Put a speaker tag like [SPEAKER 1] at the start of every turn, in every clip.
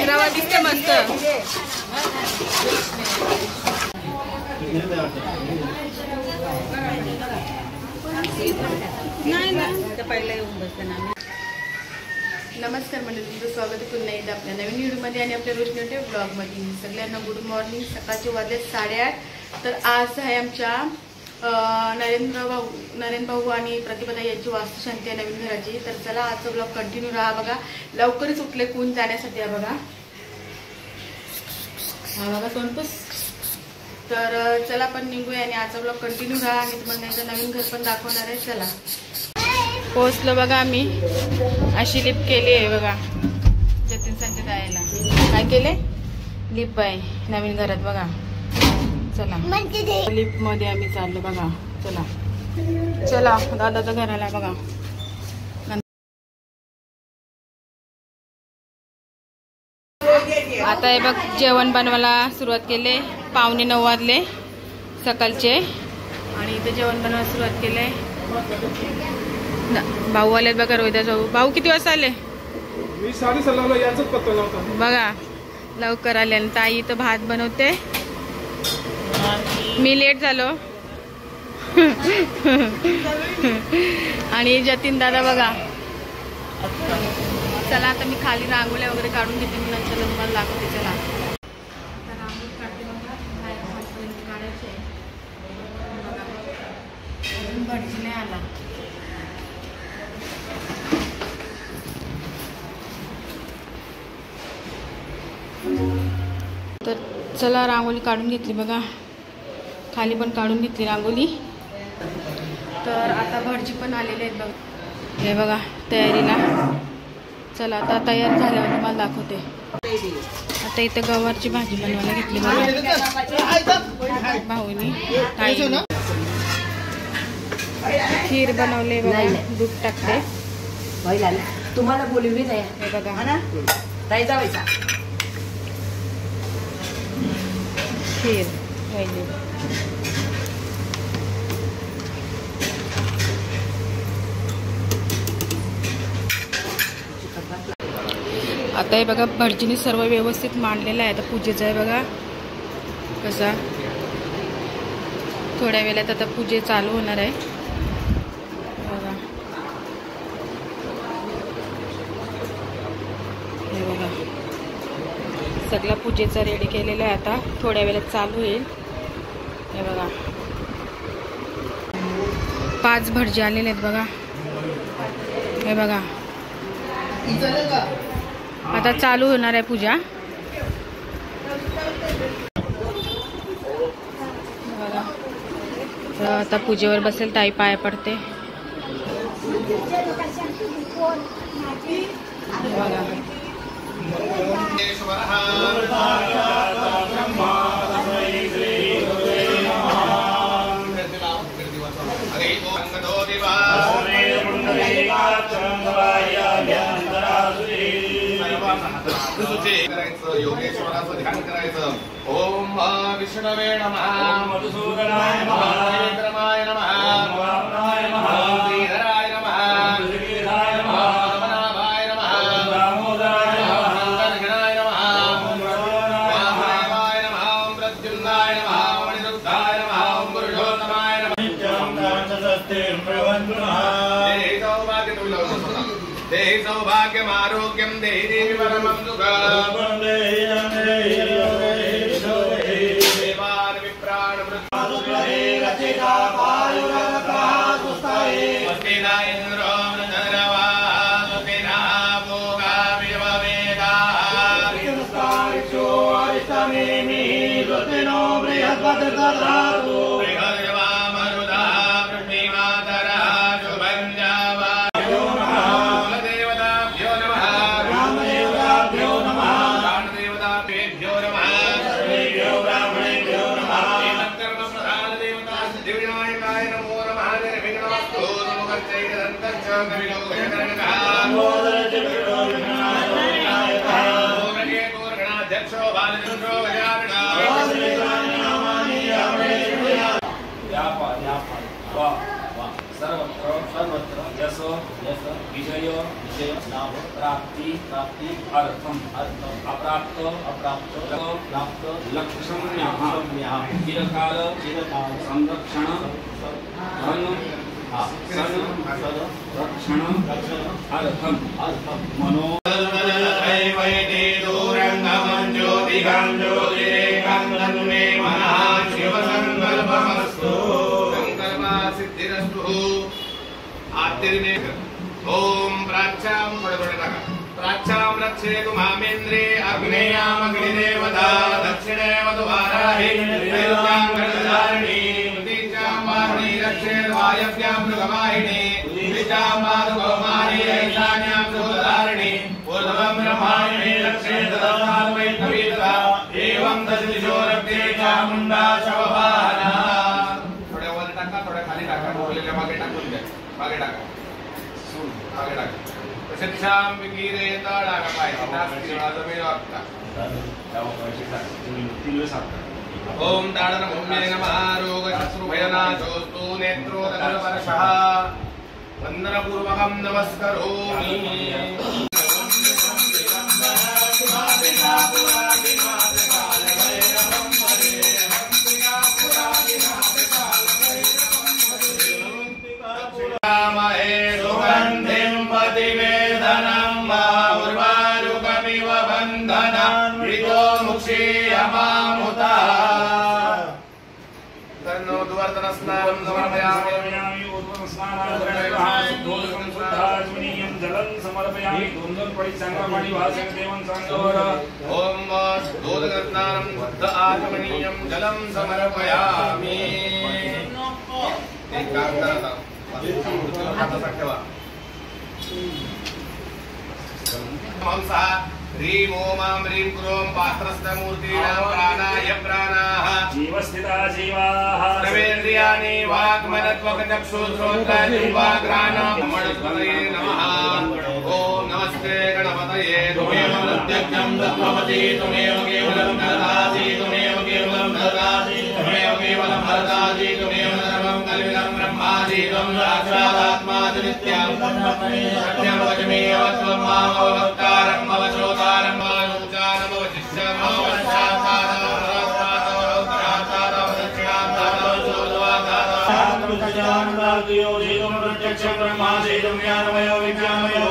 [SPEAKER 1] रवा दिसते मस्त. नमस्कार मंडळी, तुमचं स्वागत आहे पुन्हा एकदा आपल्या नवीन व्हिडिओमध्ये आणि आपल्या रोशनी ब्लॉगमध्ये. सगळ्यांना गुड मॉर्निंग. सकाळचे वाजले 8:30. तर आज आहे आमच्या नरेंद्र भाऊ आणि प्रतिभा यांची वास्तुशांती आहे नवीन घराची. तर चला आजचा ब्लॉग कंटिन्यू राहा. बघा लवकरच उठले कोण जाण्यासाठी आहे बघा. हा बघा सोनपूस. तर चला पण निघूया आणि आजचा ब्लॉग कंटिन्यू राहा आणि तुम्हाला त्यांचं नवीन घर पण दाखवणार आहे. चला पोहोचलो बघा आम्ही. अशी लिप केली आहे बघा जतीन संजय जायला. काय केले? लिप आहे नवीन घरात बघा. चला लिप मध्ये आम्ही चाललो बघा. चला चला दादाच्या घराला बघा. आता हे बघ जेवण बनवायला सुरुवात केले. 8:45 वाजले सकाळचे आणि इथे जेवण बनवायला सुरुवात केले. भाऊ आलेत बघा. रोहिदास भाऊ किती वाजता आले?
[SPEAKER 2] मी 6:30 याच पत्ता नव्हता
[SPEAKER 1] बघा. लवकर आले. आणि ताई इथं भात बनवते. मी लेट झालो आणि जतीन दादा बघा. चला आता मी खाली रांगोळ्या वगैरे काढून घेते. मी नंतर तुम्हाला दाखवते. चला रांगोळी काढते बघा. काढायचे अजून भटजी नाही आला. तर चला रांगोळी काढून घेतली बघा. खाली पण काढून घेतली रांगोळी. तर आता भटजी पण आलेले आहेत बघा. हे बघा तयारीला. चला आता तयार झाल्यावर तुम्हाला दाखवते. आता इथं गवारची भाजी बनवायला घेतली बघा भाऊनी. खीर बनवले बघा. दूध टाकते.
[SPEAKER 3] तुम्हाला बोलवली नाही
[SPEAKER 1] हे बघा
[SPEAKER 3] जायचा
[SPEAKER 1] खीर राहिली. आता हे बघा भटजीने सर्व व्यवस्थित मांडलेलं आहे. आता पूजेचं आहे बघा कसा. थोड्या वेळात आता पूजे चालू होणार आहे बघा. हे बघा सगळं पूजेचं रेडी केलेलं आहे. आता थोड्या वेळात चालू होईल. हे बघा 5 भटजी आलेले आहेत बघा. हे बघा आता चालू होणार आहे पूजा. बघा तर आता पूजेवर बसेल. ताई पाया पडते बघा.
[SPEAKER 4] योगेश्वराचं ध्यान करायचं. ओम विष्णवे नमः, मधुसूदनाय नमः, विक्रमाय नमः, वामनाय नमः, श्रीधराय नमः, श्रीधराय नमः, रमणाभाय नमः, दामोदराय नमः, गणगणाय नमः, वामनाय नमः, प्रद्युम्नाय नमः, मणिरुद्धाय नमः, पुरुषोत्तमाय नमः. नित्यं दानसस्तेन प्रवन्नः. देहि सौभाग्यं तुल्यं देहि सौभाग्यम् आरोग्यं देहि देवी परमं सुखम्. देवान् विप्रान् वृत्तान् रचिता पायुरग्रहास्तुस्ताये स्वस्तिना इन्द्रो वृद्धरवाः स्वस्तिना भोगा विश्ववेदाः विष्णुस्तारिक्षो अरिष्टनेमि स्वस्तिनो बृहस्पतिर्दधातु बृहद्यवामरुदः पृथ्वीमातरः शुभं जावायो नमः. कुलदेवताभ्यो नमः. ग्रामदेवताभ्यो नमः. प्राणदेवताभ्यो नमः. सर्वेभ्यो ब्राह्मणेभ्यो नमः. दिव्यनायकाय नमो नमः. निर्विघ्नमस्तु नमोर्चैरन्तश्च कविलोकशरणकः.
[SPEAKER 5] सर्वत्र यश विजय लाभ प्राप्ति अर्थम अप्राप्त लक्षण्यः चिरकाल संरक्षण रक्षण अर्थम मनो
[SPEAKER 4] ओम प्राच्यां प्राच्यां रक्षेतु मामेन्द्रे अग्नेयामग्निदेवता दक्षिणे वधुवाराहि नैऋत्यां गणधारिणी उदीच्यां वारुणी रक्षेत् वायव्यां मृगवाहिनी उदीच्यां वारुकौमारी ईशान्यां सुधारिणी ऊर्ध्वं ब्रह्माण्डे रक्षेत् दक्षिणां वैष्णवीतः एवं दशदिशो रक्षे चामुण्डा शववाहना। थोड्या वर टाका थोड्या खाली टाका बोललेल्या मागे टाकून द्या मागे टाका मागे टाका प्रशिक्षाम विकीरे तळागा पाहिजे नास्ती जमीन वागता ओम ताडन भूम्ये नमः रोग शत्रुभयनाशोस्तु नेत्रोदकल्परशः वन्दनपूर्वकं नमस्करोमि। ओम दोदकस्नानं शुद्ध आचमनीयं जलं समर्पयामि। एक काम करा हाताचा ठेवा मंसा ह्रीं ओम ह्रीं क्रों पात्रस्थमूर्तीनां प्राणाय प्राणाः जीवस्थिता जीवाः सर्वेन्द्रियाणि वाक्मनत्वकचक्षुश्रोत्रादिवाग्राणां मणस्पतये नमः। ओम नमस्ते गणपतये त्वमेव प्रत्यक्षं तत्त्वमसि त्वमेव केवलं ददासि त्वमेव केवलं ददासि त्वमेव केवलं भरदासि त्वमेव सर्वं कल्पितं ब्रह्मासि त्वं साक्षादात्मासि नित्यं सत्यं वचमेव त्वं मामवक्तारं मम श्रोतारं मम अनुचारं मम शिष्यं मम प्रत्यक्षं ब्रह्मासि त्वं ज्ञानमयो विज्ञानमयो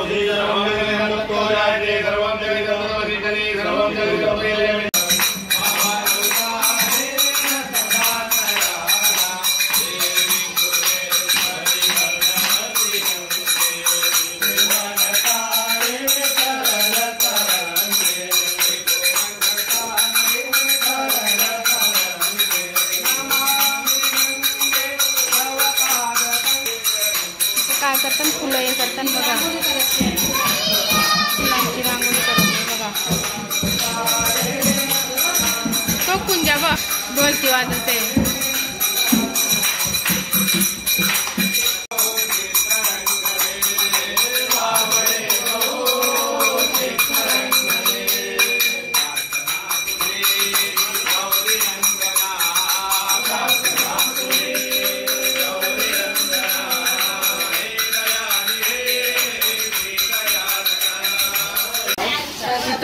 [SPEAKER 1] काय करतात फुलं हे करतात बघा फुलांची रांगोळी करते बघा तो कुंजा बघ ढोलकी वाजवते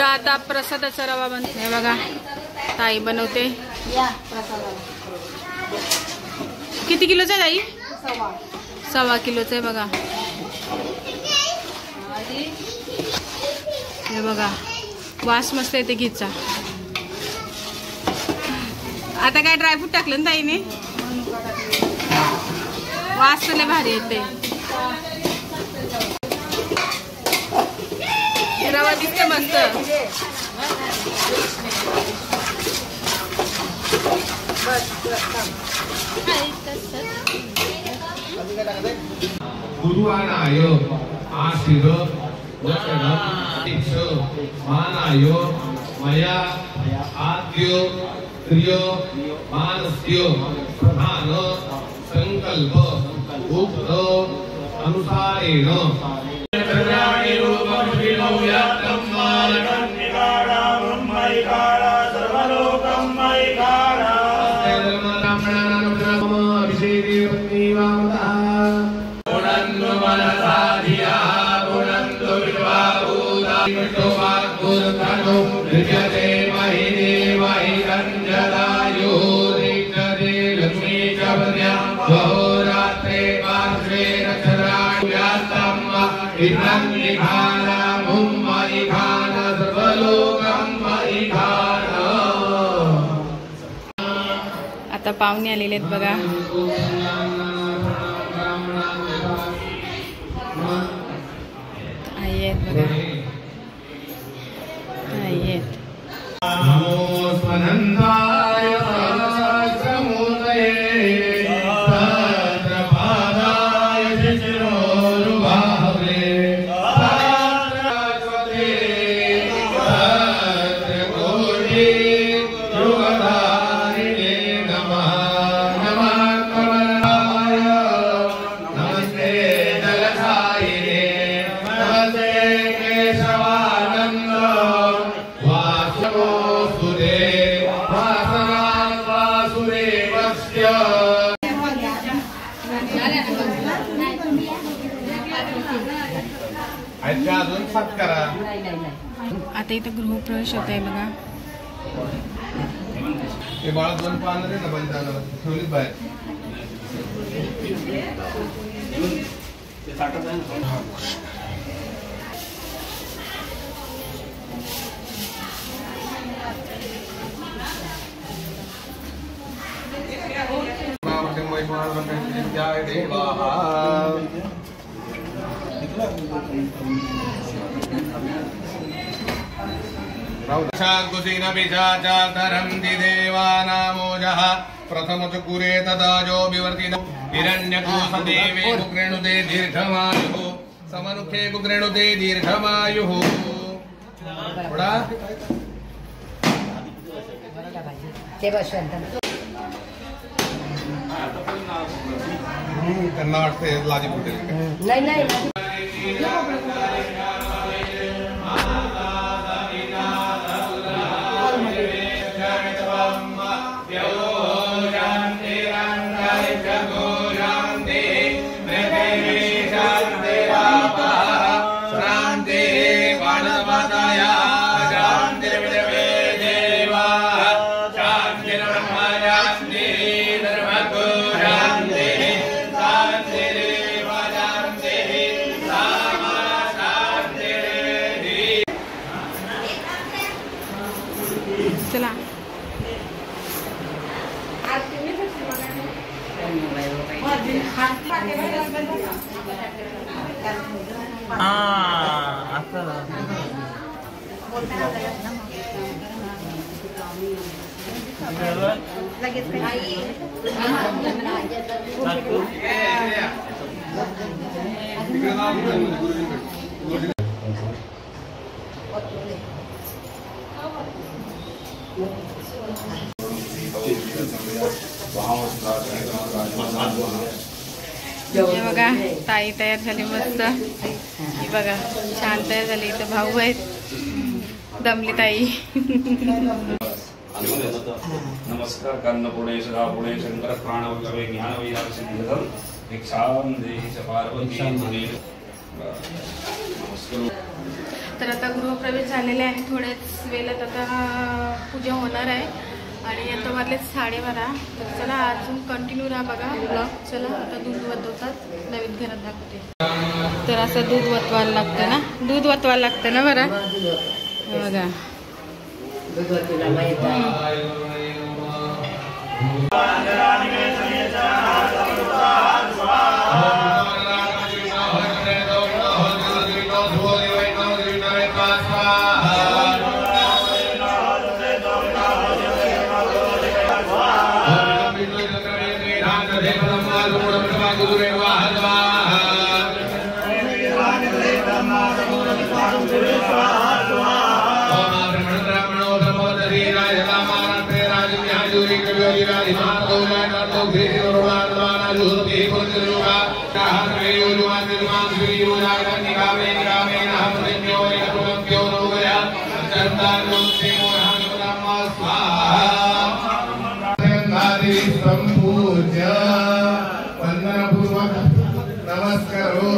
[SPEAKER 1] आता प्रसादाचा रवा बनते बघा ताई बनवते किती किलोचा आहे ताई 1.25 किलोचा आहे बघा हे बघा वास मस्त येते घीचा आता काय ड्रायफ्रूट टाकलं ना ताईने वास लय भारी येते रवा दिसते मस्त
[SPEAKER 4] गुरुवानाय आशिर वचन दीक्ष मानाय मया आद्य क्रिय मानस्य प्रधान संकल्प उक्त अनुसारेण सर्वाणि रूपं श्रीमौ व्याप्तं मानं निकाडा ब्रह्मैकाडा सर्व पुत्रनो विजते महिने महिरञ्जलायो दिग्गजे लक्ष्मी चवर्या बहुरात्रे पार्श्वे रचराव्यातम् इदं निखाना मुम्मैखाना सर्वलोकं मैखाना.
[SPEAKER 1] आता पाहुणे आलेले आहेत बघा. आई आहेत बघा. आई आहेत.
[SPEAKER 4] नमो स्वनंदाय सहस्रमूर्तये सहस्रपादाय शिशिरोरुबाहवे सहस्रवते सहस्रकोटि युगधारिणे नमः. नमः कमलाय नमस्ते जलधारिणे नमस्ते केशवानन्द अजून साफ करा.
[SPEAKER 1] आता इथं गृहप्रवेश होत आहे बघा.
[SPEAKER 4] हे बाळा 2 पानं दे ना बंधाला ठेवलीच बाहेर. जय देवा कुशीन पिशाचातरन्ति देवानामोजः प्रथमचकुरे तदा जो विवर्तित हिरण्यकोशदेवे कुक्रेणुते दीर्घमायुः समनुखे कुक्रेणुते दीर्घमायुः. थोडा त्यांना वाटते लाजी फुटेल.
[SPEAKER 3] नाही
[SPEAKER 1] चला. हे बघा ताई तयार झाली मस्त. ही बघा छान तयार झाली. इथं भाऊ आहेत. दमली ताई.
[SPEAKER 5] नमस्कार कर्णपुणे सदापुणे शंकर प्राणवल्लभे ज्ञानवैराग्यसिद्धिदं भिक्षां देहि च पार्वती.
[SPEAKER 1] तर आता गृहप्रवेश झालेले आहे. थोड्याच वेळात आता पूजा होणार आहे आणि आता वाजले 12:30. तर चला अजून कंटिन्यू राहा बघा ब्लॉग. चला आता दूध वतवतात. नवीन घरात दाखवते. तर असं दूध वतवायला लागतं ना. दूध वतवायला लागतं ना बरं. बघा
[SPEAKER 4] नमस्कारो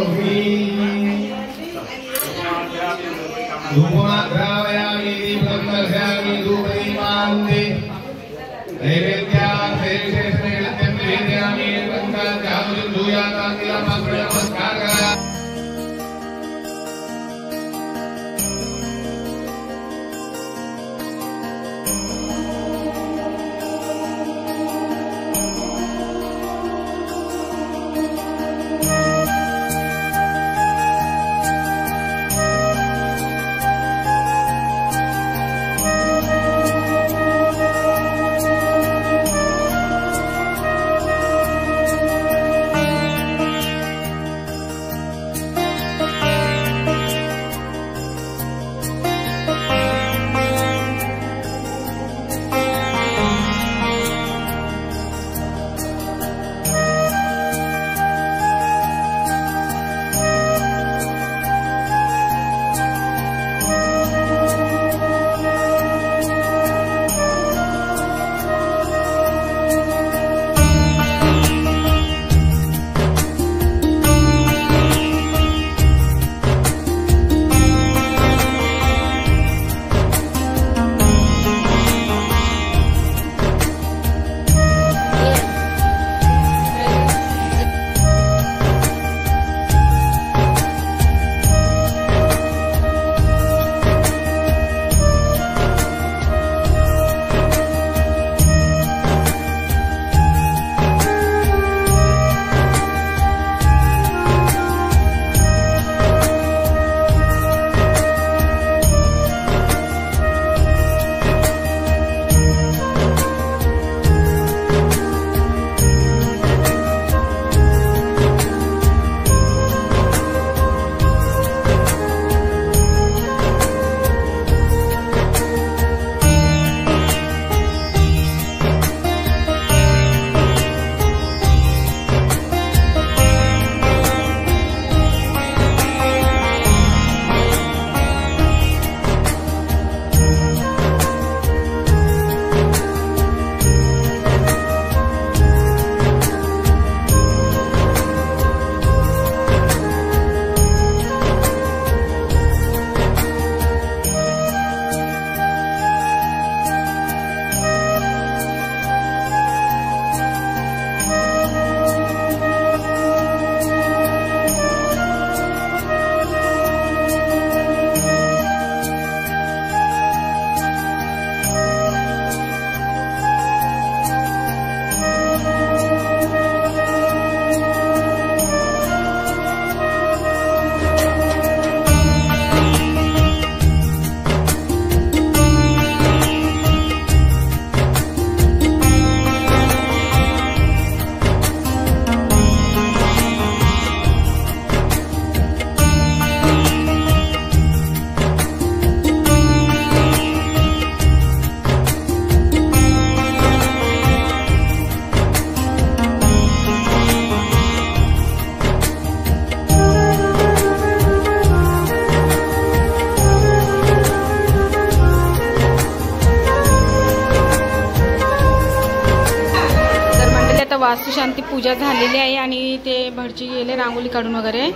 [SPEAKER 1] वास्तुशांती पूजा झालेली आहे आणि ते भटजी गेले रांगोळी काढून वगैरे.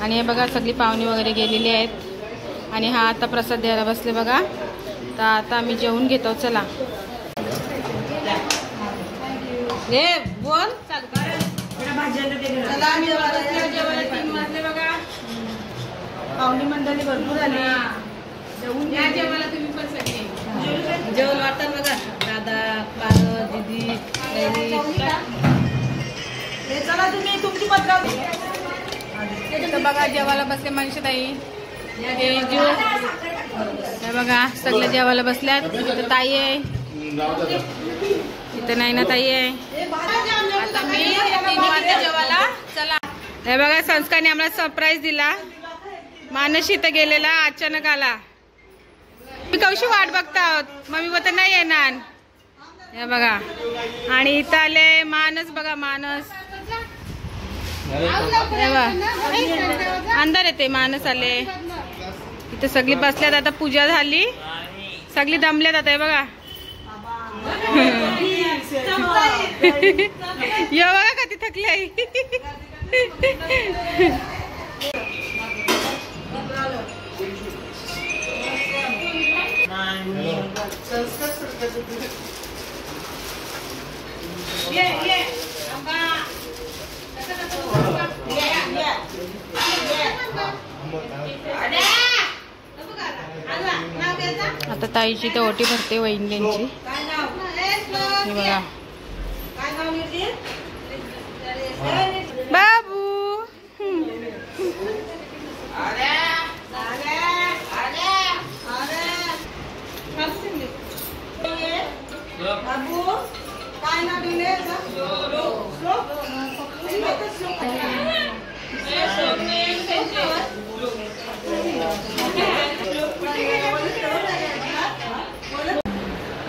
[SPEAKER 1] आणि हे बघा सगळी पाहुणे वगैरे गेलेली आहेत आणि हा आता प्रसाद द्यायला बसले बघा. तर आता आम्ही जेवून घेतो. चला हे बोल जेवायला 3 वाजले बघा. पाहुणे मंडळी भरपूर झाले. या जेवायला तुम्ही पण सगळे जेवण वाटतात बघा. दादा पार दीदी चला तुम्ही तुमची पत्राव बघा जेवायला बसले मनशाताई. हे बघा सगळे जेवायला बसल्यात. इथं ताई आहे, इथं नाही ना ताई आहे. आता मी 3 वाजता जेवायला. चला हे बघा संस्कारने आम्हाला सरप्राईज दिला. मानस इथं गेलेला अचानक आला. मी कशी वाट बघता आहोत मम्मी बघा नाही येणार. हे बघा आणि इथं आले मानस बघा. मानस हे बघा अंधार येते. मानस आले. इथे सगळी बसल्यात. आता पूजा झाली सगळी दमल्यात आता. हे बघा ये बघा कधी थकली आई. आता ताईची तर ओटी भरते वहिनींची. हे बघा बाबू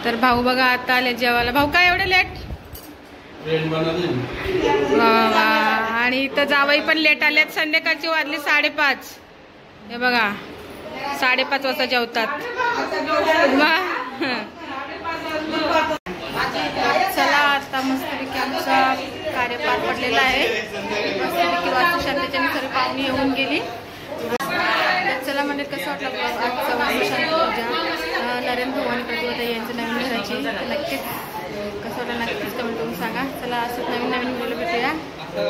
[SPEAKER 1] तर भाऊ बघा आता आले जेवायला. भाऊ काय एवढे लेट? आणि इथं जावई पण लेट आलेत. संध्याकाळची वाजली 5:30. हे बघा 5:30 वाजता जेवतात. चला आता मस्तपैकी आमचा कार्य पार पडलेला आहे. मस्तपैकी वास्तुशांतीच्या सर्व पाहुणी येऊन गेली. चला म्हणजे कसं वाटलं आजचं वास्तुशांती पूजा नरेंद्र भवानी प्रतिभाताई यांचं नवीन घराची. नक्कीच कसं वाटलं नक्कीच कमेंट करून सांगा. चला असं नवीन व्हिडिओ भेटूया.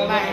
[SPEAKER 1] बाय.